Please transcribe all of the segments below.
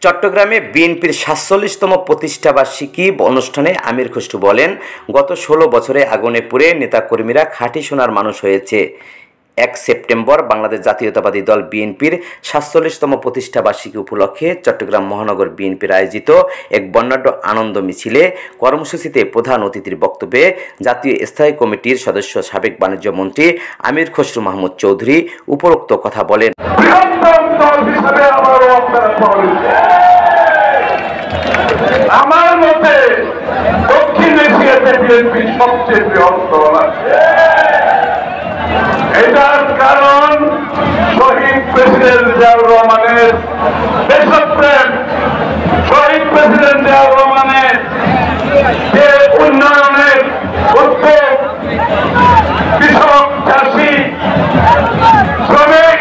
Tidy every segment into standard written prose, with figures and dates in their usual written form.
চট্টগ্রামে বিএনপির ৪৭তম প্রতিষ্ঠাবার্ষিকী অনুষ্ঠানে আমির খসরু বলেন, গত ১৬ বছরে আগুনে পুড়ে নেতাকর্মীরা খাঁটি সোনার মানুষ হয়েছে। ১ সেপ্টেম্বর বাংলাদেশ জাতীয়তাবাদী দল বিএনপির ৪৭তম প্রতিষ্ঠাবার্ষিকী উপলক্ষে চট্টগ্রাম মহানগর বিএনপির আয়োজিত এক বর্ণাঢ্য আনন্দ মিছিলে কর্মসূচিতে প্রধান অতিথির বক্তব্যে জাতীয় স্থায়ী কমিটির সদস্য সাবেক বাণিজ্য মন্ত্রী আমির খসরু মাহমুদ চৌধুরী উপরোক্ত কথা বলেন। আমার মতে দক্ষিণ এশিয়াতে বিএনপি সবচেয়ে বৃহৎ দল আছে। এটার কারণ শহীদ প্রেসিডেন্ট জিয়াউর রহমানের দেশপ্রেম, শহীদ প্রেসিডেন্ট জিয়াউর রহমানের যে উন্নয়নের উদ্যোগ, কৃষক, চাষি, শ্রমিক,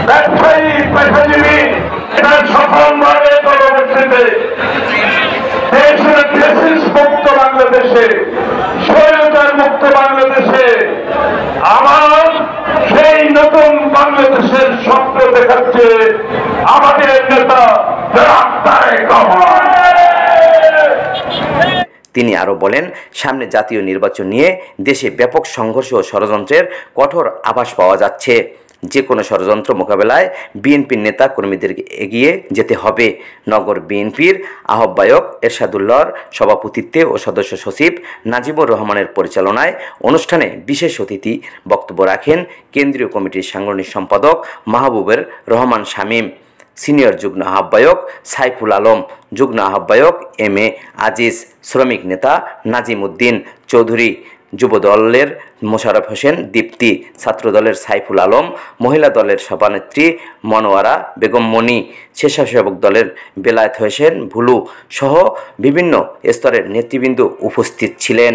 ব্যবসায়ী, পেশাজীবী, এটা সফলভাবে পরবর্তীতে দেশের ফ্যাসিস্ট মুক্ত বাংলাদেশে, স্বৈরাচার মুক্ত বাংলাদেশে আমার সেই নতুন বাংলাদেশের স্বপ্ন দেখাচ্ছে আমাদের নেতা তারেক রহমান। তিনি আরও বলেন, সামনে জাতীয় নির্বাচন নিয়ে দেশে ব্যাপক সংঘর্ষ ও ষড়যন্ত্রের কঠোর আভাস পাওয়া যাচ্ছে। যে কোনো ষড়যন্ত্র মোকাবেলায় বিএনপির নেতা কর্মীদেরকে এগিয়ে যেতে হবে। নগর বিএনপির আহ্বায়ক এরশাদুল্লাহর সভাপতিত্বে ও সদস্য সচিব নাজিবুর রহমানের পরিচালনায় অনুষ্ঠানে বিশেষ অতিথি বক্তব্য রাখেন কেন্দ্রীয় কমিটির সাংগঠনিক সম্পাদক মাহবুবের রহমান শামীম, সিনিয়র যুগ্ম আহ্বায়ক সাইফুল আলম, যুগ্ম আহ্বায়ক এম এ আজিজ, শ্রমিক নেতা নাজিম উদ্দিন চৌধুরী, যুব দলের মোশাররফ হোসেন দীপ্তি, ছাত্রদলের সাইফুল আলম, মহিলা দলের সভানেত্রী মনোয়ারা বেগম মনি, স্বেচ্ছাসেবক দলের বেলায়েত হোসেন ভুলু সহ বিভিন্ন স্তরের নেতৃবৃন্দ উপস্থিত ছিলেন।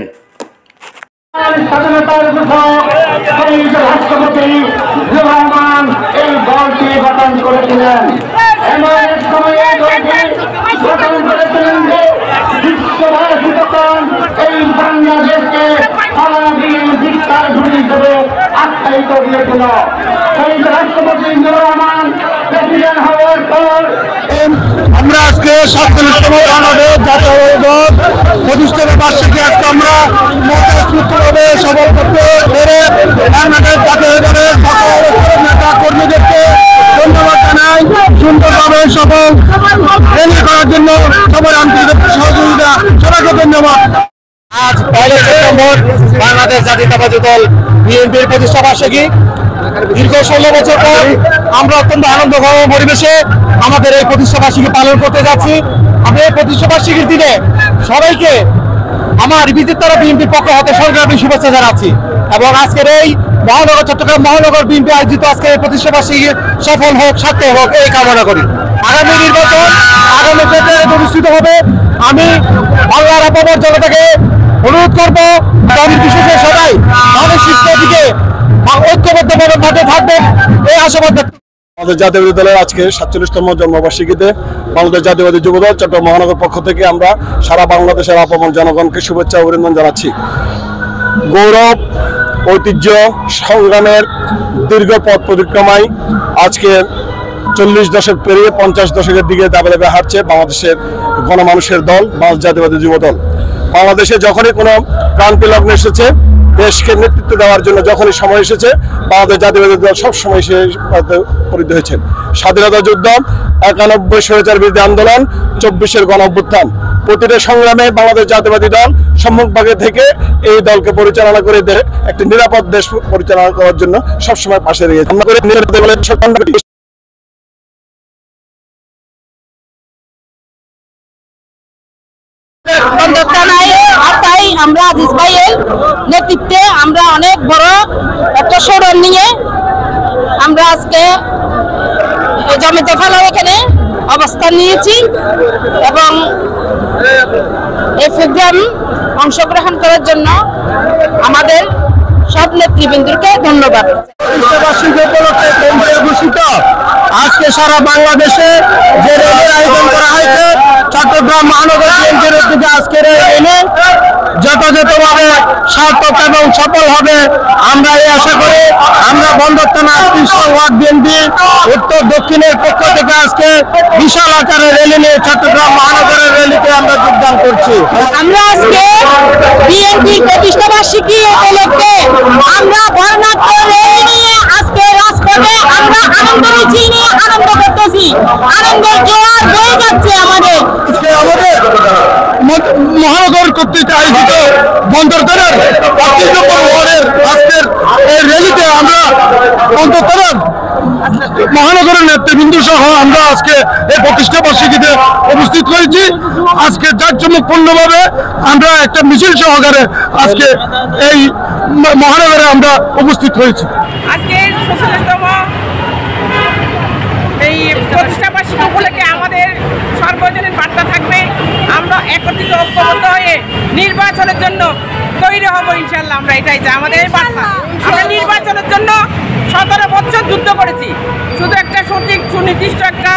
আমরা আজকে ৪৭তম বাংলাদেশ জাতীয় দল প্রতিষ্ঠানের বার্ষিকী আজকে আমরা সুস্থভাবে সফল করতে পেরে বাংলাদেশ জাতীয় দলের সকল নেতা কর্মীদেরকে ধন্যবাদ জানাই। সুন্দরভাবে সফল রেলি করার জন্য সবার আন্তরিক সহযোগিতা, সবাইকে ধন্যবাদ। আজ ১ সেপ্টেম্বর বাংলাদেশ জাতীয়তাবাদী দল বিএনপির প্রতিষ্ঠা বার্ষিকী। দীর্ঘ ১৬ বছর পর আমরা অত্যন্ত আনন্দঘন পরিবেশে আমাদের এই প্রতিষ্ঠা বার্ষিকী পালন করতে যাচ্ছি। আমি এই প্রতিষ্ঠা বার্ষিকীর দিনে সবাইকে আমার বিজেতারা বিএনপির পক্ষ হতে সংগ্রামী শুভেচ্ছা জানাচ্ছি এবং আজকের এই চট্টগ্রাম মহানগর বিএনপি আয়োজিত আজকের এই প্রতিষ্ঠা বার্ষিকী সফল হোক, সার্থক হোক এই কামনা করি। আগামী নির্বাচন আগামী ফেব্রুয়ারিতে অনুষ্ঠিত হবে। আমি বাংলার আপামর জনতাকে অনুরোধ করবো, আমি বিশেষে সবাই আমাদের শিক্ষার দিকে ঐক্যবদ্ধভাবে মাঠে থাকবেন এই আশাবাদ। আমাদের জাতীয়বাদী দলের আজকে ৪৭তম জন্মবার্ষিকীতে বাংলাদেশ জাতীয়বাদী যুবদল চট্টগ্রাম মহানগর পক্ষ থেকে আমরা সারা বাংলাদেশের আপামর জনগণকে শুভেচ্ছা অভিনন্দন জানাচ্ছি। গৌরব, ঐতিহ্য, সংগ্রামের দীর্ঘ পথ পরিক্রমায় আজকে ৪০ দশক পেরিয়ে ৫০ দশকের দিকে দাবে দাবে হাঁটছে বাংলাদেশের গণমানুষের দল বাংলাদেশ জাতীয়বাদী যুবদল। বাংলাদেশে যখনই কোনো ক্রান্তি লগ্ন এসেছে, দেশকে নেতৃত্ব দেওয়ার জন্য যখনই সময় এসেছে, বাংলাদেশ জাতীয়বাদী দল সবসময় সে পরিণত হয়েছে। স্বাধীনতা যুদ্ধ, ৯১ স্বৈরাচার বিরোধী আন্দোলন, ২৪-এর গণ অভ্যুত্থান, প্রতিটা সংগ্রামে বাংলাদেশ জাতীয়বাদী দল সম্মুখভাগে থেকে এই দলকে পরিচালনা করে একটি নিরাপদ দেশ পরিচালনা করার জন্য সবসময় পাশে রয়েছে। আমরা আজিজ ভাইয়ের নেতৃত্বে আমরা অনেক বড় একটা শোরুম নিয়ে আমরা আজকে জমিতে ফেলার এখানে অবস্থান নিয়েছি এবং এই প্রোগ্রাম অংশগ্রহণ করার জন্য আমাদের সব নেতৃবৃন্দকে ধন্যবাদ। আজকে সারা বাংলাদেশে যে রেলের আয়োজন করা হয়েছে চট্টগ্রাম মহানগর বিএনপির উদ্যোগে আজকের এনে যথাযথভাবে সার্থক এবং সফল হবে আমরা এই আশা করি। আমরা বন্দর থানা ৩০ ওয়ার্ড বিএনপি উত্তর দক্ষিণের পক্ষ থেকে আজকে বিশাল আকারে র্যালি নিয়ে চট্টগ্রাম মহানগরের র্যালিতে আমরা যোগদান করছি। আমরা আজকে বিএনপির প্রতিষ্ঠা বার্ষিকী উপলক্ষে আমরা বর্ণাঢ্য র্যালি নিয়ে আজকে রাজপথে আমরা আনন্দ মিছিল নিয়ে আনন্দ করতেছি। আনন্দের জোয়ার বয়ে যাচ্ছে আমাদের। আমাদের মহানগর কর্তৃক আয়োজিত বন্দর থানার ৩৫ নম্বর ওয়ার্ডের আজকের এই র্যালিতে আমরা বন্দর থানার মহানগরের নেতৃবৃন্দ সহ আমরা আজকে এই প্রতিষ্ঠা বার্ষিকীতে উপস্থিত হয়েছি। আজকে জাঁকজমকপূর্ণভাবে আমরা একটা মিছিল সহকারে আজকে এই মহানগরে আমরা উপস্থিত হয়েছি। আজকে ৪৬তম এই প্রতিষ্ঠা বার্ষিকী উপলক্ষে আমাদের সর্বজনীন বার্তা থাকবে, আমরা একত্রিত ঐক্যবদ্ধ হয়ে নির্বাচনের জন্য তৈরি হব ইনশাল্লাহ। আমরা এটাই চাই, আমাদের বার্তা। আমরা নির্বাচনের জন্য ১৭ বছর যুদ্ধ করেছি, শুধু একটা সঠিক সুনির্দিষ্ট একটা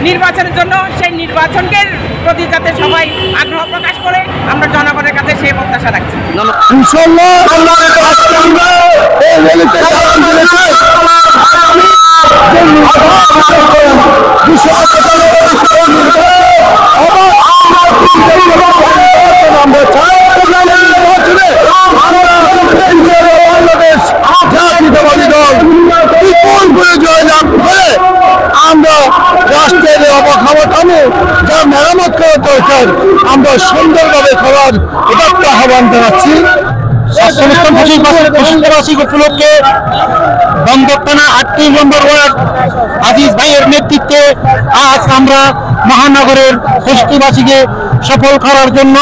নির্বাচনের জন্য। সেই নির্বাচনকে প্রতি যাতে সবাই আগ্রহ প্রকাশ করে আমরা জনগণের কাছে সেই প্রত্যাশা রাখছি। আমরা রাষ্ট্রের অবকাঠামো যা মেরামত করা দরকার আমরা সুন্দরভাবে করার একটা আহ্বান জানাচ্ছি। ৪৭তম প্রতিষ্ঠা বার্ষিকী উপলক্ষে বন্দর থানা ৩৮ নম্বর ওয়ার্ড আজিজ ভাইয়ের নেতৃত্বে আজ আমরা মহানগরের প্রতিষ্ঠা বার্ষিকী সফল করার জন্য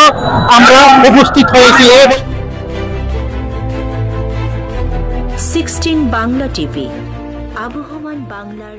আমরা উপস্থিত হয়েছি। 16 বাংলা টিভি, আবহমান বাংলার